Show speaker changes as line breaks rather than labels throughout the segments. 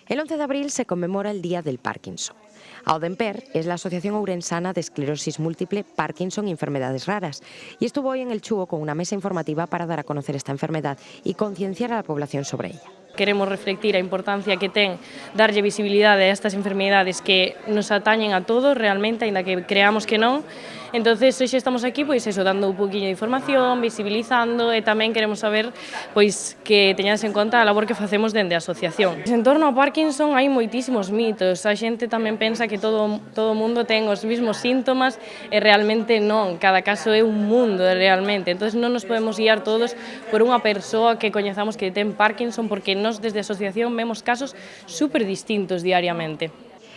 El 11 de abril se conmemora el Día del Parkinson. AODEMPER es la Asociación Ourensana de Esclerosis Múltiple, Parkinson y Enfermedades Raras, y estuvo hoy en el Chuo con una mesa informativa para dar a conocer esta enfermedad y concienciar a la población sobre ella.
Queremos reflectir a importancia que ten darlle visibilidade a estas enfermedades que nos atañen a todos realmente, aínda que creamos que non. Entonces, hoxe estamos aquí, pois eso, dando un poquinho de información, visibilizando e tamén queremos saber pois que teñades en conta a labor que facemos dende a asociación. En torno ao Parkinson hai moitísimos mitos. A xente tamén pensa que todo o mundo ten os mesmos síntomas e realmente non. Cada caso é un mundo realmente. Entonces, non nos podemos guiar todos por unha persoa que coñezamos que ten Parkinson, porque nós desde a asociación vemos casos super distintos diariamente.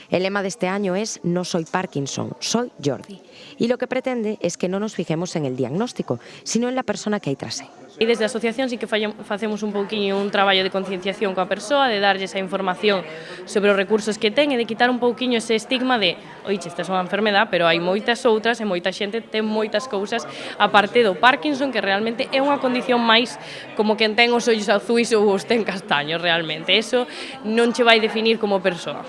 El lema de este año es "No soy Parkinson, soy Jordi". Y lo que pretende es que no nos fijemos en el diagnóstico, sino en la persona que hay tras él.
E desde a asociación sí que facemos un pouquiño un traballo de concienciación coa persoa, de darlle esa información sobre os recursos que ten e de quitar un pouquiño ese estigma de oiche, esta é unha enfermedad, pero hai moitas outras e moita xente ten moitas cousas aparte do Parkinson, que realmente é unha condición máis como quen ten os ollos azuis ou os ten castaños realmente. Eso non che vai definir como persoa.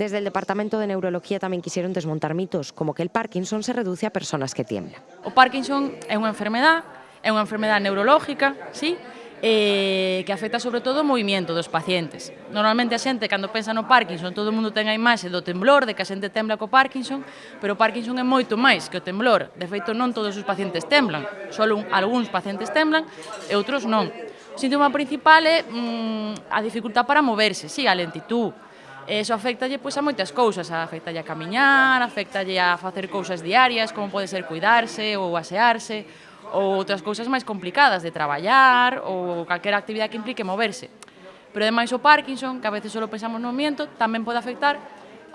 Desde el Departamento de Neurología también quisieron desmontar mitos, como que el Parkinson se reduce a personas que tiemblan.
O Parkinson é unha enfermedade neurológica, sí, que afecta sobre todo o movimento dos pacientes. Normalmente a xente, cando pensa no Parkinson, todo o mundo ten a imaxe do temblor, de que a xente tembla co Parkinson, pero o Parkinson é moito máis que o temblor. De feito, non todos os pacientes temblan, só algúns pacientes temblan e outros non. O síntoma principal é a dificultad para moverse, sí, a lentitud. Eso afectalle pois a moitas cousas, afectalle a camiñar, afectalle a facer cousas diarias, como pode ser cuidarse ou asearse, ou outras cousas máis complicadas de traballar ou calquera actividade que implique moverse. Pero ademais o Parkinson, que a veces só pensamos no movimento, tamén pode afectar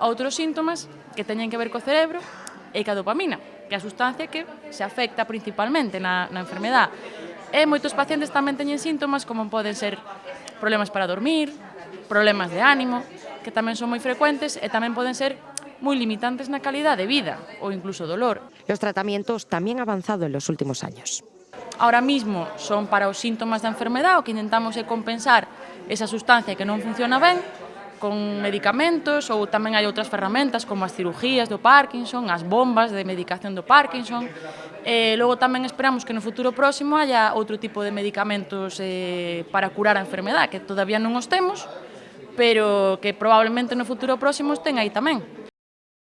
a outros síntomas que teñen que ver co cerebro e ca dopamina, que é a sustancia que se afecta principalmente na enfermedade. E moitos pacientes tamén teñen síntomas como poden ser problemas para dormir, problemas de ánimo, que tamén son moi frecuentes e tamén poden ser moi limitantes na calidade de vida ou incluso dolor.
Los tratamientos también han avanzado en los últimos años.
Ahora mismo son para os síntomas da enfermedade, o que intentamos é compensar esa sustancia que non funciona ben con medicamentos, ou tamén hai outras ferramentas como as cirugías do Parkinson, as bombas de medicación do Parkinson. Logo tamén esperamos que no futuro próximo haya outro tipo de medicamentos para curar a enfermedade, que todavía non os temos, pero que probablemente no futuro próximo estén aí tamén.